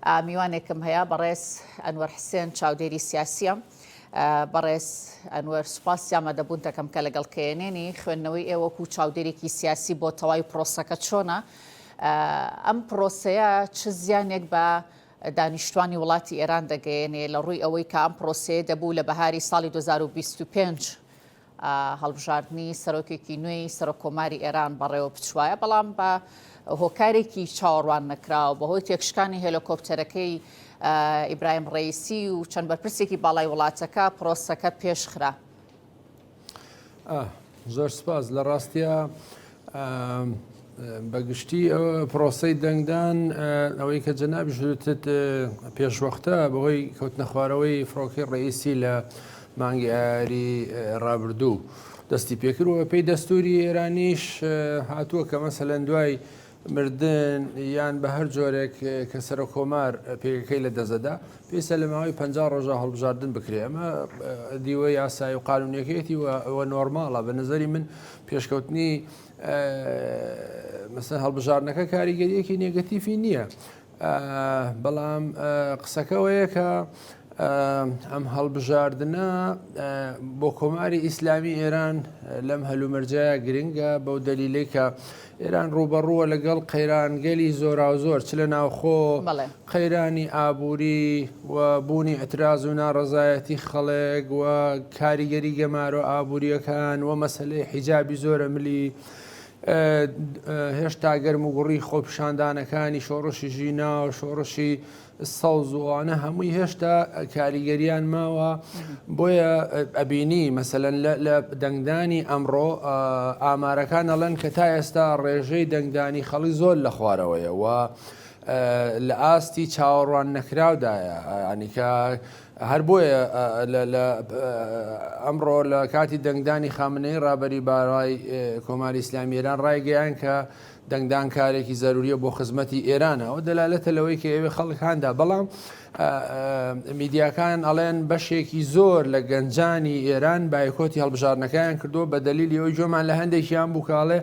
میوانێکم هەیە بەڕێز ئەنوەر حسێن چاودێری سیاسیە بەڕێز ئەنوەر سوپاس ئامادەبوون دەکەم کە لەگەڵ کێنێنی خوێندنەوەی ئێوەکو چاودێرێکی سیاسی بۆ تەواوی پرۆسەکە چۆنە ئەم پرۆسەیە چ زیانێک بە دانیشتوانی وڵاتی ئێران دەگەیەنێ لە ڕووی ئەوەی کە ئەم پرۆسەیە دەبوو لە بەهاری ساڵی 2025 هەڵبژاردننی سەرۆکێکی نوێی سەرۆکۆماری ئێران بەڕێوە بچوایە بەڵام بە هۆکارێکی چاوەڕوان نەکراوە بەهۆی تێکشکانی هێلۆکۆپتەرەکەی ئیبراهیم ڕەیسی و چەند بەرپرسێکی باڵای وڵاتەکە پرۆسەکە پێشخرا. زۆر سپاس لە ڕاستیە بەگشتی پرۆسەی دەنگدان ئەوەی کە جەنابی ژووتت پێشوەختە بەهۆی کەوتنە خوارەوەی فڕۆکەی ڕەیسی لە مانگی ئایاری ڕابردوو دەستی پێکردوە پێی دەستوری ئێرانیش هاتووە کە مەسەلەن دوای مردن یان بە هەر جۆرێک کە سەرۆکۆمار پێەکەی لە دەزەدا پێویستە لە ماوەی 50 ڕۆژە هەڵبژاردن بکرێ ئەمە دیوە یاسای و قانونیەکەیەتی ئەوە نۆرماڵە بە نظری من پێشکەوتنی مەسەن هەڵبژاردنەکە کاریگەریەکی نێگەتیفی نییە بەڵام قسەکەوەیە کە ئەم هەڵبژاردنە بۆ کۆماری ئیسلامی ئێران لەم هەلومەرجایە گرنگە بەو دەلیلەی کە ئێران ڕوبەڕووە لەگەڵ قەیرانگەلی زۆرا و زۆر چ لە ناوخۆ قەیرانی ئابووری و بوونی ئەتراز و ناڕەزایەتی خەڵک و کاریگەری گەمارۆ ئابوووریەکان و مەسلەی حیجابی زۆرە ملی هێشتا گەرم و گوڕی خۆپشاندانەکانی شۆڕشی ژینا و شۆڕشی سەوز وانە هەمووی هێشتا کاریگەریان ماوە بۆیە ئەبینی مەسەلەن لە دەنگدانی ئەمڕۆ ئامارەکان ئەڵەن کە تا ئێستا ڕێژەی دەنگدانی خەڵی زۆر لە خوارەوەیە و لە ئاستی چاوەڕوان نەکراودایە ئەنیکە هەر بۆیە ئەمڕۆ لە کاتی دەنگدانی خامنەی ڕابەری باڕای کۆماری ئیسلامی ئێران ڕایگەیان کە دەنگدان کارێکی زەروریە بۆ خزمەتی ئێرانە ئەو دەلالەتە لەوەی کە ئێوێ خەڵک هاندا بەڵام میدیاکان ئەڵێن بەشێکی زۆر لە گەنجانی ئێران بایکۆتی هەڵبژاردنەکەیان کردو بە دەلیلی ئەوەی جۆمان لە هەندێکیان بووکاڵێ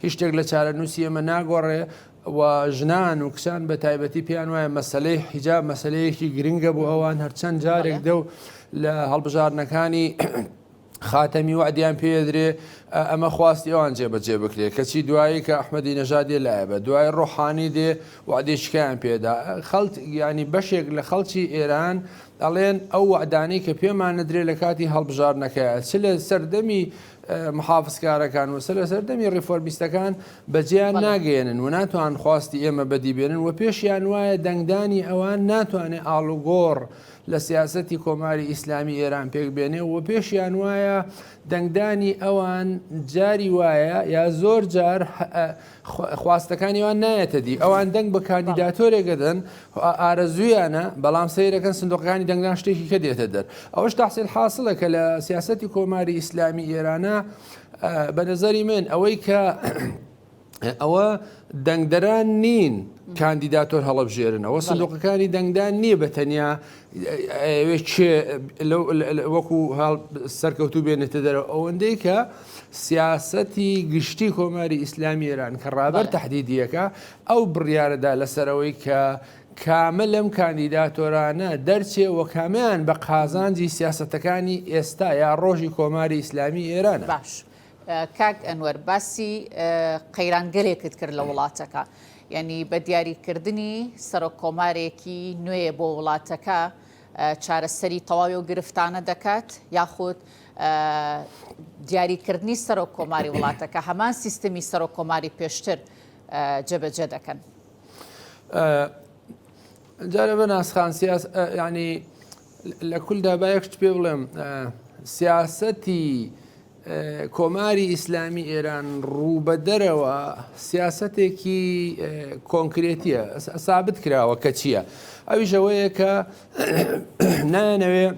هیچ شتێک لە چارەنووسی ئەمە ناگۆڕێ و ژنان و کچان بە تایبەتی پێیان وایە مەسلەی حیجاب مەسلەیەکی گرنگە بۆ ئەوان هەرچەند جارێک دەو لە هەڵبژاردنەکانی خاتەمی وعدیان پێدرێ ئەمە خواستی ئەوان جێبەجێ بکرێت کەچی دوایی کە ئەحمەدی نەژادێ لایە بە دوای ڕۆحانی دێ وعدێشکیان پێدا خەڵک ینی بەشێک لە خەڵکی ئێران ئەڵێن ئەو وعدانەی کە پێمان نەدرێ لە کاتی هەڵبژاردنەکەیە چ لە سەردەمی محافزکارەکان و لە سەردەمی ڕیفۆرمیستەکان بەجیان ناگەێنن و ناتوان خواستی ئێمە بەدیبێنن و پێشیان وایە دەنگدانی ئەوان ناتوانێت ئاڵوگۆڕ لە سیاسەتی کۆماری ئیسلامی ئێران پێک بێنێ و پێشیان وایە دەنگدانی ئەوان جاری وایە یا زۆر جار خواستەکانیوان نایەتە دی ئەوان دەنگ بە کاندیداتۆرێکە دەن ئارەزویانە بەڵام سەیرەکەن سندوقەکانی دەنگدان شتێکی کە دێتە دەر ئەوەش تەحسیل حاصلە کە لە سیاسەتی کۆماری ئیسلامی ئێرانە بە نظری من ئەوەی کە ئەوە دەنگدەران نین کاندیداتۆر هەڵبژێرنەوە سندوقەکانی دەنگدان نییە بە تەنیا وەکو سەرکەوتوو بێنێتە دەرەوە ئەوەندەی کە سیاسەتی گشتی کۆماری ئیسلامی ئێران کە ڕابەر تەحدیدیەکە ئەو بڕیارەدا لەسەرەوەی کە کامە لەم کاندیداتۆرانە دەرچێ و کامیان بە قازانجی سیاسەتەکانی ئێستا یا ڕۆژی کۆماری ئیسلامی ئێرانە. باش کاک ئەنوەر باسی قەیرانگەلێکت کرد لە وڵاتەکە یعنی بە دیاریکردنی سەرۆک کۆمارێکی نوێ بۆ وڵاتەکە چارەسەری تەواوی و گرفتانە دەکات یاخود دیاریکردنی سەرۆک کۆماری وڵاتەکە هەمان سیستەمی سەرۆک کۆماری پێشتر جێبەجێ دەکەن. جارە بە ناسخان ینی لە کولدا بایەکشت پێ بڵێم سیاسەتی کۆماری ئیسلامی ئێران ڕووبەدەرەوە سیاسەتێکی کۆنکرێتیە سابت کراوە کە چییە؟ ئەویشەوەیە کە نانەوێ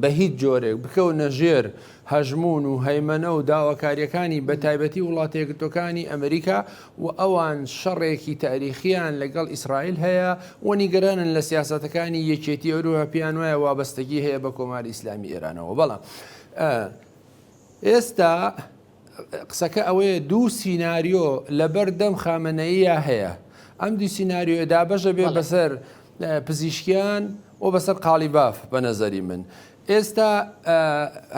بە هیچ جۆرێک بکەونە ژێر هەژمون و هەیمەنە و داواکاریەکانی بە تایبەتی وڵاتە یەکگرتووەکانی ئەمریکا و ئەوان شەڕێکی تاریخیان لەگەڵ ئیسرائیل هەیە و نیگەرانن لە سیاسەتەکانی یەکێتی ئەوروپا پیان وایە وابەستگی هەیە بە کۆماری ئیسلامی ئێرانەوە بەڵام ئێستا قسەکە ئەوەیە دوو سیناریۆ لەبەر دەم خامنەییە هەیە ئەم دوو سیناریۆ دابەشە بێ بەسەر پزیشکیان و بەسەر قاڵی باف بە نەزەری من. ئێستا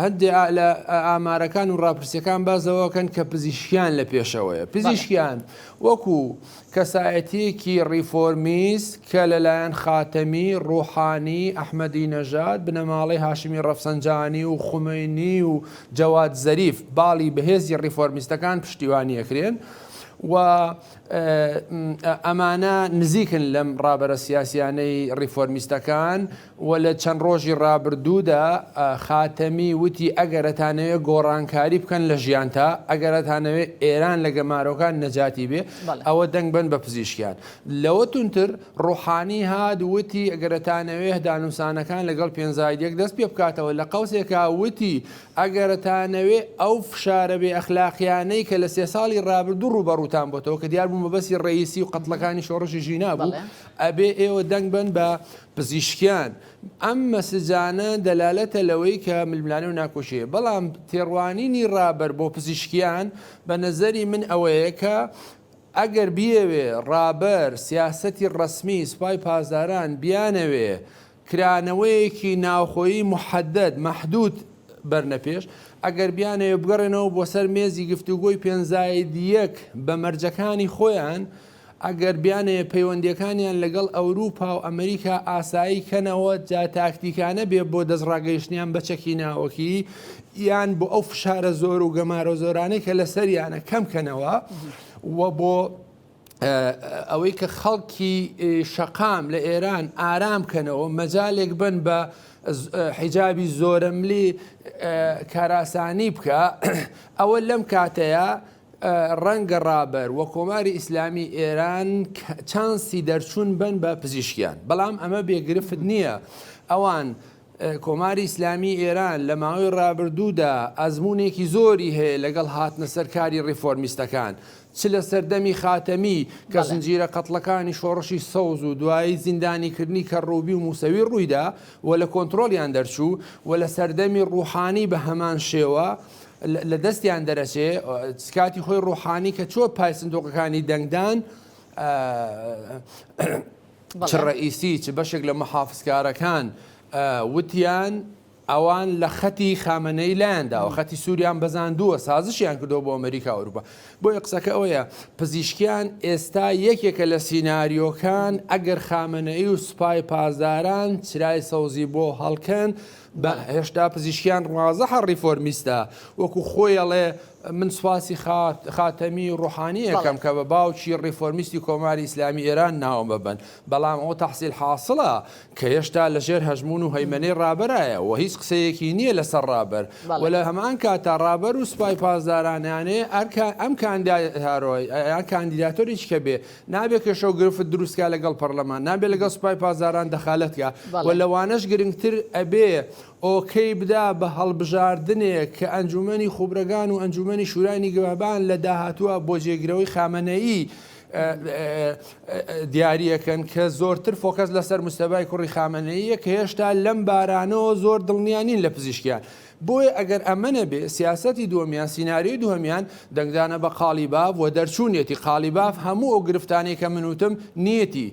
هەندێک لە ئامارەکان و ڕاپرسیەکان بازەوەکەن کە پزیشکیان لە پێشەوەیە. پزیشکیان وەکو کەسایەتیەکی ڕیفۆرمیست کە لەلایەن خاتەمی، ڕوحانی، ئەحمەدی نەژاد، بنەماڵەی هاشمی ڕەفسەنجانی و خومینی و جەواد زەریف باڵی بەهێزی ڕیفۆرمیستەکان پشتیوانیەکرێن و ئەمانە نزیکن لەم ڕابەرە سیاسیانەی ڕیفۆرمیستەکان و لە چەند ڕۆژی ڕابردوودا خاتەمی وتی ئەگەرەتانەوێت گۆڕانکاری بکەن لە ژیانتا، ئەگەرەتانەوێت ئێران لە گەمارۆکان نەجاتی بێ ئەوە دەنگ بن بە پزیشکیان. لەوە تونتر ڕوحانی هات وتی ئەگەرەتانەوێت دانووسانەکان لەگەڵ پێنجایەک دەست پێ بکاتەوە لە قەوسێکا وتی ئەگەرەتانەوێت ئەو فشارە بێ ئەخلاقیانەی کە لە 3 ساڵی ڕابردوو ڕوبەڕووتان بۆتەوە کە دیار مەبەستی ڕئیسی و قەتڵەکانی شۆڕشی ژینا بوو ئەبێ ئێوە دەنگ بن بە پزیشکیان. ئەم مەسجانە دەلالەتە لەوەی کە ململانە و ناکۆشیە، بەڵام تێڕوانینی ڕابەر بۆ پزیشکیان بە نەزەری من ئەوەیە کە ئەگەر بیەوێ ڕابەر سیاسەتی ڕسمی سوپای پازداران بیانەوێ کرانەوەیەکی ناوخۆیی محەدەد مەحدود بەرنەپێش، ئەگەر بیانەوێ بگەڕێنەوە بۆ سەر مێزی گفتوگۆی پێنجایەک بە مەرجەکانی خۆیان، ئەگەر بیانەیە پەیوەندیەکانیان لەگەڵ ئەوروپا و ئەمریکا ئاسایی کەنەوە جا تاکتیکانە بێ بۆ دەستڕاگەیشتیان بەچەکی ناوەکی یان بۆ ئەو فشارە زۆر و گەمارە زۆرانەی کە لەسەریانە کەمکەنەوە و بۆ ئەوەی کە خەڵکی شەقام لە ئێران ئارام کەنەوە مەجالێک بن بە حیجابی زۆرەملی کاراسانی بکە. ئەوە لەم کاتەیە ڕەنگە ڕابەر وە کۆماری ئیسلامی ئێران چانسی دەرچوون بن بە پزیشکیان، بەڵام ئەمە بێگرفت نییە. ئەوان کۆماری ئیسلامی ئێران لە ماوەی ڕابردوودا ئەزمونێکی زۆری هەیە لەگەڵ هاتنە سەرکاری ڕیفۆرمیستەکان، چ لە سەردەمی خاتەمی کە زنجیرە قەتڵەکانی شۆڕشی سەوز و دوایی زیندانیکردنی کە ڕووبی و موسەوی ڕوویدا و لە کۆنتترۆلیان دەرچوو و لە سەردەمی ڕوحانی بە هەمان شێوە لە دەستیان دەرەچێ کاتی خۆی ڕوحانی کە چۆ پای سندۆقەکانی دەنگدان چ ڕئیسی چ بەشێک لە مەحافزکارەکان وتیان ئەوان لە خەتی خامنەی لایەنداوە، خەتی سووریان بەزاندووە، سازشیان کردەوە بۆ ئەمریکا و ئەوروپا. بۆیە قسەکە ئەوەیە پزیشکیان ئێستا یەکێکە لە سیناریۆکان ئەگەر خامنەئی و سوپای پازداران چرای سەوزی بۆ هەڵکەن بە هێشتا پزیشکیان ڕازەحە ڕیفۆرمیستە وەکو خۆیەڵێ من سواسی خاتەمی و ڕوحانی یەکەم کە بە باوکی ڕیفۆرمیستی کۆماری ئیسلامی ئێران ناوم ببن، بەڵام ئەو تەحسیل حاصڵە کە هێشتا لەژێر هەژمون و هەیمەنەی ڕابەرایە و هیچ قسەیەکی نییە لەسەر ڕابەر و لە هەمان کاتا ڕابەر و سوپای پازدارانیانێ ئەم کاندیداتۆریش کە بێ نابێت کە شەو گرفت دروستکە لەگەڵ پەرلەمان، نابێت لەگەڵ سوپای پازداران دەخالەتکە و لەوانەش گرنگتر ئەبێ ئۆکەی بدا بە هەڵبژاردنێک کە ئەنجومەنی خوبرەگان و ئەنجومەنی شورای گەوابان لە داهاتووە بۆ جێگرەوەی خامنەئی دیاریەکەن کە زۆرتر فۆکەس لەسەر مستەبای کوڕی خامنەییە کە هێشتا لەم بارانەوە زۆر دڵنیانین لە پزیشکیان. بۆیە ئەگەر ئەمەنە بێ سیاسەتی دووەمیان سیناریۆی دووەمیان دەنگدانە بە قالیباف و دەرچوونێتی قالیباف هەموو ئەو گرفتانەی کە منوتم نیەتی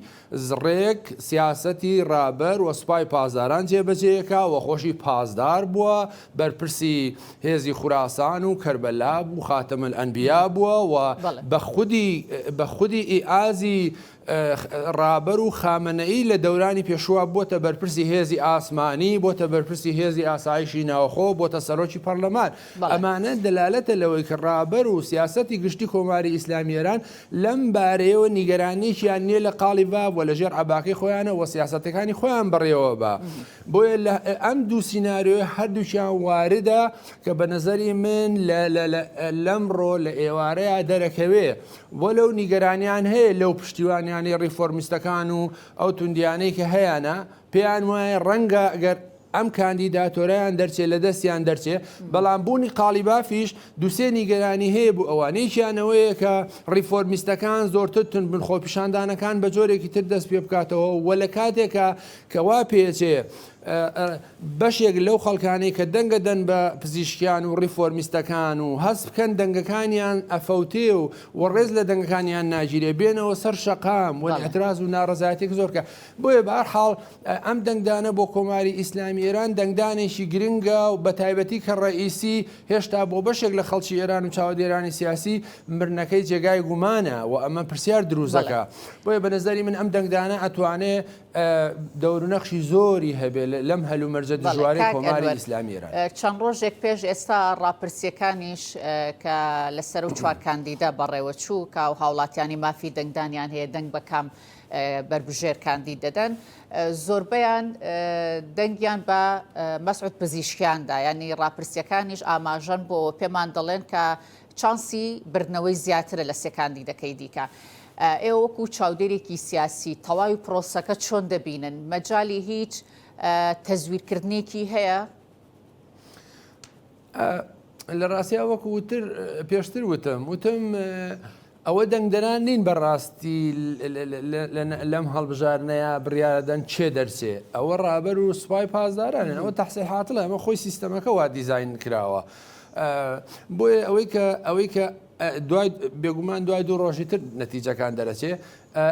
زڕێک سیاسەتی ڕابەر و سوپای پازداران جێبەجێیەکە و خۆشی پازدار بووە بەرپرسی هێزی خوراسان و کەربەلا و خاتەمە ئەنبیا بووە و بە خودی ئیعازی ڕابەر و خامنەئی لە دەورانی پێشوە بۆتە بەرپرسی هێزی ئاسمانی، بۆتە بەرپرسی هێزی ئاسایشی ناوخۆ، بۆتە سەرۆکی پەرلەمان. ئەمانە دەلالەتە لەوەی کە ڕابەر و سیاسەتی گشتی کۆماری ئیسلامی ئێران لەم بارەیەوە نیگەرانیشیان نییە لە قالیباف و لەژێر عەباقەی خۆیانە و سیاسەتەکانی خۆیان بڕێوە بە. بۆیە ئەم دوو سیناریۆی هەردووچیان واردە کە بە نەزەری من لەمڕۆ لە ئێوارەیە دەرەکەوێ وەلەو نیگەرانیان هەیە لەو پشتیوانیانی ڕیفۆرمیستەکان و ئەو توندیانەی کە هەیەە پێیان وایە ڕەنگە ئەگەر ئەم کاندیداتۆرەیان دەرچێت لە دەستیان دەرچێت، بەڵام بوونی قالیبافیش دووسێ نیگەرانی هەیە بوو ئەوانەیەکیانەوەیە کە ڕیفۆرمیستەکان زۆرتر تون بنخۆپیشاندانەکان بە جۆرێکی تر دەست پێ بکاتەوە و لە کاتێکە کەوا پێچێ بەشێک لەو خەڵکانەی کە دەنگە دەن بە پزیشکیان و ڕیفۆرمیستەکان و هەست بکەن دەنگەکانیان ئەفەوتێ و ڕێز لە دەنگەکانیان ناگیرێ بێنەوە سەر شەقام و اعتراض و ناڕزایەتێک زۆرکە بۆیە بەهەرحاڵ ئەم دەنگدانە بۆ کۆماری ئیسلامی ئێران دەنگدانێکی گرنگە و بە تایبەتی کە ڕئیسی هێشتا بۆ بەشێک لە خەڵکی ئێران و چاودێرانی سیاسی مرنەکەی جێگای گومانە و ئەمە پرسیار دروزەکە بۆیە بە نەزەری من ئەم دەنگدانە ئەتوانێت دەورنەخشی زۆری هەبێت لەم هەلومەرجە دژواری کۆماری ئیسلامی ئێران. چەند ڕۆژێک پێش ئێستا ڕاپرسیەکانیش کە لەسەر و چوار کاندیدا بەڕێوەچوو کە و هاوڵاتیانی مافی دەنگدانیان هەیە دەنگ بەکام بربژێر کاندید دەدەن زۆربەیان دەنگیان بە مەسعود پزیشکیاندا ینی ڕاپرسیەکانیش ئاماژەن بۆ پێمان دەڵێن کە چانسی بردنەوەی زیاترە لە سێ کاندیدەکەی دیکە. ئێوە وەکو چاودێرێکی سیاسی تەواوی پرۆسەکە چۆن دەبینن مەجای هیچ تەزویرکردنێکی هەیە؟ لە ڕاستیا وەکو پێشتر وتم ئەوە دەنگدەران نین بەڕاستی لەم هەڵبژارنەیە بڕیاردەن چێ دەرچێ ئەوە ڕابەر و سوپای پازدارانن ئەوە تەحسیحاتڵە ئەمە خۆی سیستەمەکە وا دیزاین کراوە بۆیە ئەوەی کە دوای بێگومان دوای دوو ڕۆژی تر نەتیجەکان دەرەچێ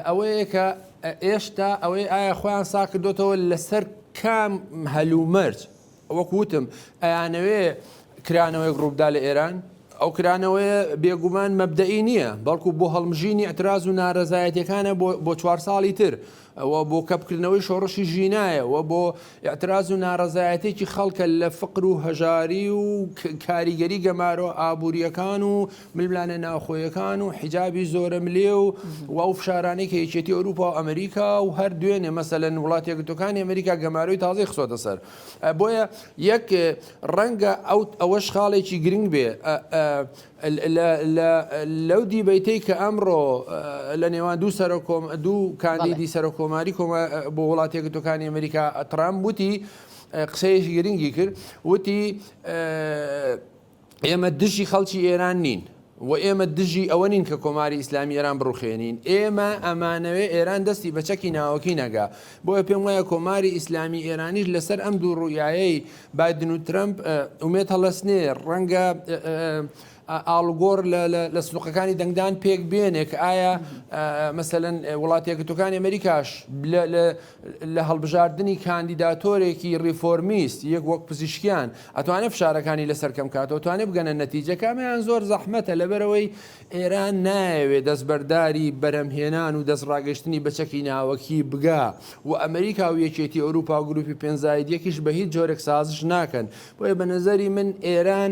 ئەوەیە کە ئێشتا ئەوەی ئایا خۆیان سا کردوتەوە لەسەر کام هەلومەرج وەکو وتم ئەیانەوێ کرانەوەی ڕووبدا لە ئێران ئەو کرانەوەی بێگومان مەبدەئی نییە بەڵکو بۆ هەڵمژینی ئەتراز و ناڕەزایەتەکانە بۆ 4 ساڵی تر ئەوە بۆ کەپکردنەوەی شۆڕشی ژینایە بۆ ئەتراز و ناڕەزایەتێکی خەڵکە لە فقر و هەژاری و کاریگەری گەمارۆ ئابوووریەکان و ململانە ناوخۆیەکان و حیجابی زۆرە ملێ و ئەو فشارانەی کە یەکێتی ئەوروپا و ئەمریکا و هەر دوێنێ مەسەلەن وڵاتی یەکگرتووەکانی ئەمریکا گەمارۆی تازەی خسۆتە سەر بۆیە یەک ڕەنگە ئەوەش خاڵێکی گرنگ بێ لەو دیبەیتەی کە ئەمڕۆ لە نێوان دوو کاندیدی سەرۆک کۆماری بۆ وڵاتی یەکگرتووەکانی ئەمریکا ترامپ وتی قسەیەکی گرنگی کرد وتی ئێمە دژی خەڵکی ئێران نین و ئێمە دژی ئەوە نین کە کۆماری ئیسلامی ئێران بڕوخێنین ئێمە ئەمانەوێ ئێران دەستی بە چەکی ناوەکی نەگا بۆیە پێم وایە کۆماری ئیسلامی ئێرانیش لەسەر ئەم دوو ڕوویایەی بایدن و ترامپ ئومێت هەڵەسنێ ڕەنگە ئاڵگۆڕ لە سنووقەکانی دەنگدان پێک بێنێک ئایا مەسەلەن وڵاتی یەکگرتووەکانی ئەمریکاش لە هەڵبژاردننی کاندیداتۆرێکی ریفۆرمیست یەک وەک پزیشکیان ئەتوانێت فشارەکانی لەسەر کەم کاتەوە توانێت بگەنە نەتیجەکەمیان زۆر زەحمەتە لەبەرەوەی ئێران نایەوێت دەستبەرداری بەرەمهێنان و دەستڕاگەشتنی بەچەکی ناوەکی بگا و ئەمریکا و یەکێتی ئەوروپا و گروپی پێنجایەکیش بە هیچ جۆرێک سازش ناکەن بۆیە بە نەزەری من ئێران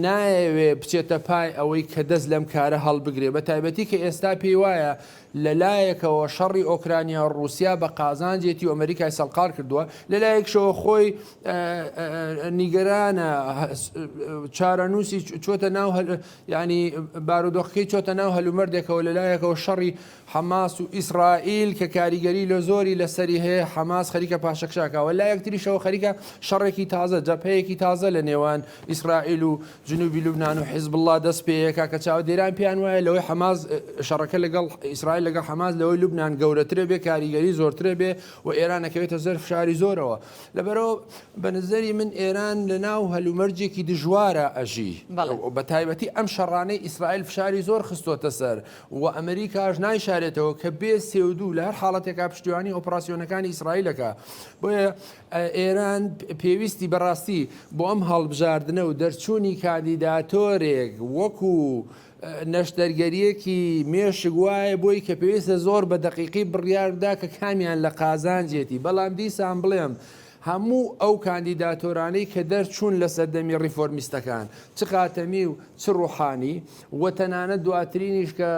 نایەوێ بچێتە پای ئەوەی کە دەست لەم کارە هەڵبگرێ بە تایبەتی کە ئێستا پێی وایە لەلایەکەوە شەڕی ئۆکرانیا و رووسیا بە قازانجێتی و ئەمریکای سەڵقار کردووە لەلایەکشەوە خۆی نیگەرانە چارەنووسی چۆتە ناو ینی بارودۆخەکەی چۆتە ناو هەلومەردێکەوە لەلایەکەوە شەڕی حەماس و ئیسرائیل کە کاریگەری لە زۆری لەسەری هەیە حەماس خەریکە پاشەکشاکەوە لا یەکتریشەوە خەریکە شەڕێکی تازە جەبهەیەکی تازە لە نێوان ئیسرائیل و جنوبی لوبنان و حیزب الله دەست پێیەکە کە چاودێران پیان وایە لەوەی حەماس شەڕەکە لەگەڵ ئیسرائیل لەگەڵ حەماس لەوەی لوبنان گەورەترە بێ کاریگەری زۆرترە بێ و ئێران نەکەوێتە زەر فشاری زۆرەوە لەبەرەوە بە نظری من ئێران لە ناو هەلومەرجێکی دژوارە ئەژی بە تایبەتی ئەم شەڕانەی ئیسرائیل فشاری زۆر خستۆتە سەر و ئەمریکاش نایشارێتەوە کە بێ سێودوو لە هەر حاڵەتێکا پشتیوانی ئۆپراسیۆنەکانی ئیسرائیلەکە بۆیە ئێران پێویستی بەڕاستی بۆ ئەم هەڵبژاردنە و دەرچوونی کاندیداتۆرێک وەکو نەشتەرگەریەکی مێشک وایە بۆی کە پێویستە زۆر بە دەقیقی بڕیاردا کە کامیان لە قازانجێتی بەڵام دیسان بڵێم هەموو ئەو کاندیداتۆرانەی کە دەرچوون لە سەردەمی ریفۆرمیستەکان چ قاتەمی و چ ڕوحانی و تەنانەت دواترینیش کە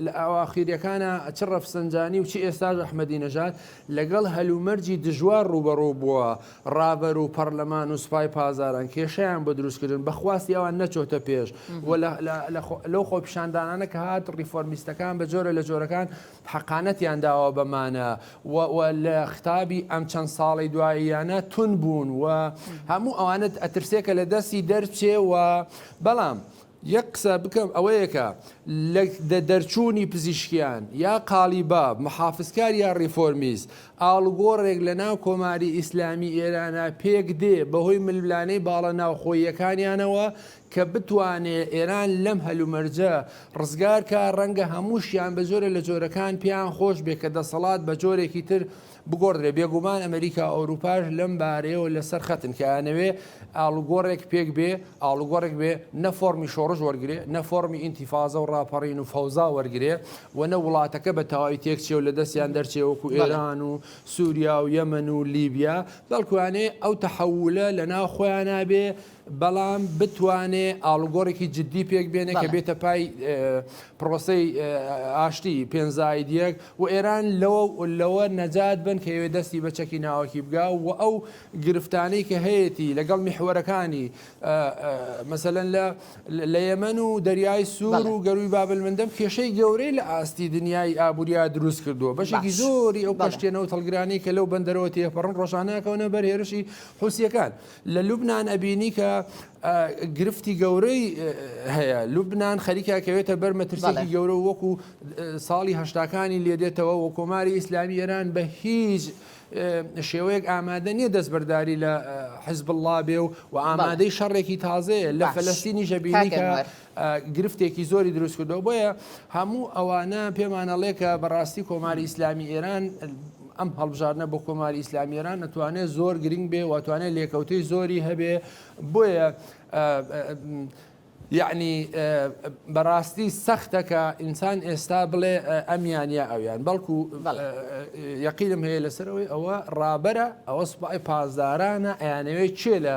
لە ئاواخیریەکانە چ ڕەفسەنجانی و چی ئێستاژ ئەحمەدی نەژاد لەگەڵ هەلومەرجی دژوار ڕوبەڕوو بووە ڕابەر و پەرلەمان و سوپای پازاران کێشەیان بۆ دروستکردن بەخواستی ئەوان نەچۆتە پێش لەو خۆپیشاندانانە کە هات ریفۆرمیستەکان بە جۆرە لە جۆرەکان حەقانەتیان داوە بەمانە و لە خطابی ئەم چەند ساڵی دوایی یانە تون بوون و هەموو ئەوانت ئەترسێکە لە دەستی دەرچێ و بەڵام یەک قسە بکەم ئەوەیەکە لە دەرچوونی پزیشکیان یا قالیباب محافزکار یا ڕیفۆرمیز ئاڵگۆڕێک لە ناو کۆماری ئیسلامی ئێرانە پێک دێ بەهۆی ململانەی باڵە ناوخۆیەکانیانەوە کە بتوانێت ئێران لەم هەلومەرجە ڕزگارکە ڕەنگە هەمووشیان بە جۆرە لە جۆرەکان پێیان خۆش بێ کە دەسەڵات بە جۆرێکی تر بگۆڕێ بێگومان ئەمریکا ئەوروپاش لەم بارەیەوە لەسەر خەتن کە ئەنەوێ ئاڵگۆڕێک پێک بێ ئاڵگۆڕێک بێ نەفۆرمی شۆڕژ وەرگێ نەفۆرمی ئینتیفازە و ڕاپەڕین و فەوزا وەرگێ و نە وڵاتەکە بە تەواوی تێکچێ و لە دەستیان دەرچێ وەکو ئێران و سووریا و یەمەن و لیبیا بەڵکوانێ ئەو تەحەولە لە ناو خۆیان نابێ بەڵام بتوانێ ئاڵگۆڕێکی جددی پێک بێنێ کە بێتە پای پرۆسی ئاشتی پێنجایدیەک و ئێران لەوە نەجات بن کە ئێوێ دەستی بە چەکی ناوەکی بگا و ئەو گرفتانەی کە هەیەی لەگەڵ میحوەرەکانی مەسەلەن لە یەمەن و دەریای سوور و گەروی بابلمەندەم کێشەی گەورەی لە ئاستی دنیای ئابووریا دروست کردووە بەشێکی زۆری ئەو کەشتێنەوە تەڵگرانی کە لەو بەندەرەوە تێپەڕن ڕۆژانەکەونە بەر هێرشی حوسیەکان لە لوبنان ئەبینی کە گرفتی گەورەی هەیە لوبنان خەریکاکەوێتە بەر مەترسێکی گەورە وەکو ساڵی هەشتاکانی لێدێتەوە و کۆماری ئیسلامی ئێران بە هیچ شێوەیەک ئامادە نییە دەستبەرداری لە حزب الله بێ و ئامادەی شەڕێکی تازەیە لە فەلەستینی ژەبینی کە گرفتێکی زۆری دروست کردەوە بۆیە هەموو ئەوانە پێمانەڵێ کە بەڕاستی کۆماری ئیسلامی ئێران ئەم هەڵبژارنە بۆ کۆماری ئیسلامی ئێران نەتوانێت زۆر گرنگ بێ واتوانێت لێکەوتەی زۆری هەبێ بۆیە یعنی بەڕاستی سەختەکە ئینسان ئێستا بڵێ ئەمیان یا ئەویان بەڵکو یەقینم هەیە لەسەرەوەی ئەوە ڕابەرە ئەوە سوپای پازدارانە ئەیانەوەی چێ لە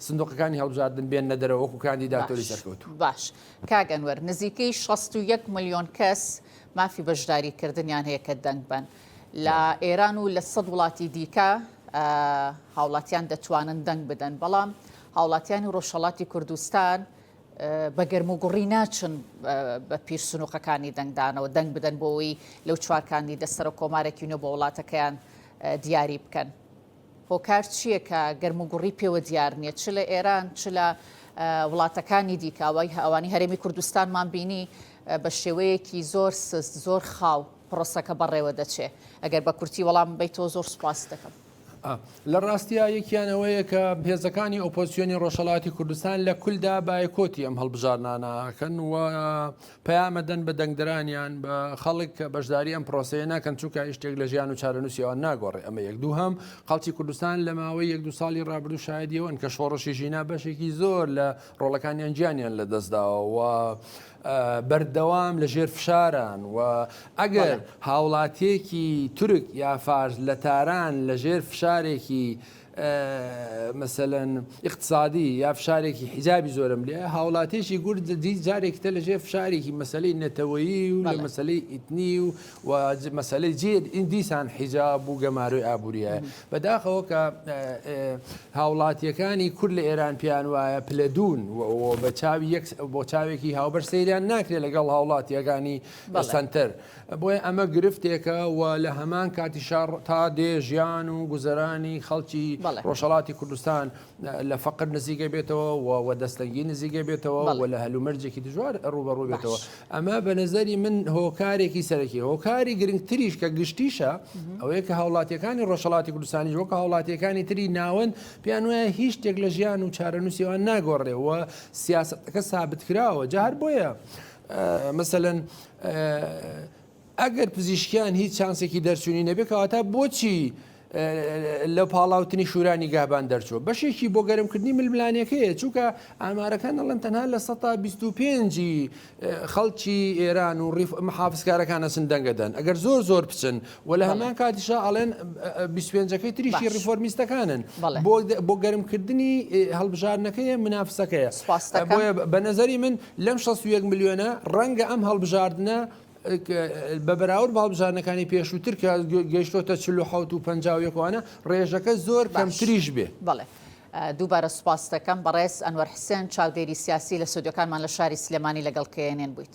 سندوقەکانی هەڵبژاردن بێن نەدەرەوە وەکو کاندیداتۆری سەرکەوتو. باش کاک ئەنوەر نزیکەی 61 ملیۆن کەس مافی بەشداریکردنیان هەیە کە دەنگ بن لە ئێران و لە 100 وڵاتی دیکە هاوڵاتیان دەتوانن دەنگ بدەن بەڵام هاوڵاتیانی ڕۆژهەڵاتی کوردستان بە گەرموگوڕی ناچن بە پیر سنووقەکانی دەنگدانەوە دەنگ بدەن بۆەوەی لەو چوارکانی دەسەر کۆمارێکیونە بۆ وڵاتەکەیان دیاری بکەن. هۆکار چییە کە گەرموگوڕی پێوە دیار نییە چ لە ئێران چ لە وڵاتەکانی دیکەوەی ئەوانی هەرێمی کوردستانمان بینی بە شێوەیەکی زۆر سست زۆر خاو پرۆسەکە بەڕێوە دەچێ ئەگەر بە کورتی وەڵام بیتەوە زۆر سوپاس دەکەم. لە ڕاستیە یەکیانەوەیە کە هێزەکانی ئۆپۆزیۆنی ڕۆژهەڵاتی کوردستان لە کولدا بایکۆتی ئەم هەڵبژارنانەکەن و پەیامەدەن بە دەنگدرانیان بە خەڵک کە بەشداری ئەم پرۆسەیە ناکەن چونکە شتێک لە ژیان و چارەنووسیەوە ناگۆڕێ ئەمە یەک دوو هەم خەڵکی کوردستان لە ماوەی 1-2 ساڵی ڕابردوو شایدیەوەن کە شۆڕشی ژینا بەشێکی زۆر لە ڕۆڵەکانیان گیانیان لە دەستداوە بەردەوام لە ژێر فشاران و ئەگەر هاوڵاتیەکی تورک یا فارس لە تاران لە ژێر فشارێکی مثلەن اقتصادی یا فشارێکی حیجابی زۆرم لێ هاوڵاتێکی گورد دی جارێکتە لە ژێر فشارێکی مەسلەی نەتەوەیی و لە مەسلەی ئیتنی و مەسلەی جێر ئیندیسان حیجاب و گەماروی ئابوووریە بەداخەوە کە هاوڵاتیەکانی کورد لە ئێران پیان وایە پلەدون بە چاوی بۆ چاوێکی هاوبەر سەیریان ناکرێت لەگەڵ هاوڵاتیەکانی سنتەر بۆیە ئەمە گرفتێکە و لە هەمان کاتی شار تا دێ ژیان و گوزەرانی خەڵکی ڕۆژهەڵاتی کوردستان لە فەقر نزیکە بێتەوە و دەستەنگی نزیکە بێتەوە و لە هەلومەرجێکی دژوار ڕوبەڕوو بێتەوە ئەمە بە نەزەری من هۆکارێکی سەرەکی هۆکاری گرنگتریش کە گشتیشە ئەوەیە کە هاوڵاتیەکانی ڕۆژهەڵاتی کوردستانی وەکە هاوڵاتیەکانی تری ناوەند پێیان وایە هیچ شتێک لە ژیان و چارەنووسیەوە ناگۆڕێەوە سیاسەتەکە سابتکراوە جار بۆیە مەسەلەن ئەگەر پزیشکیان هیچ چانسێکی دەرچوونی نەبێتەوەتا بۆچی لە پاڵاوتنی شورانی گابان دەرچوە بەشێکی بۆ گەرمکردنی ململانەکەیە چونکە ئامارەکان دەڵێن تەنها لە 125 خەڵکی ئێران و محافزکارەکانە سندەنگەدەن ئەگەر زۆر بچن و لە هەمان کاتیشا ئەڵێن 25ەکەی تریشی ریفۆرمیستەکانن بۆ گەرمکردنی هەڵبژارنەکەیە منافسەکەیە بۆیە بە نەزەری من لەم 61 ملیۆنە ڕەنگە ئەم هەڵبژاردنە بە بەراورد هەڵبژارنەکانی پێشووتر کە گەیشتۆتە 47 و 51وانە ڕێژەکە زۆر کەمتریش بێ. بەڵێ دووبارە سوپاس دەکەم بەڕێز ئەنوەر حسێن چاودێری سیاسی لە سودیۆکانمان لە شاری سلێمانی لەگەڵ کێنێن بوویت.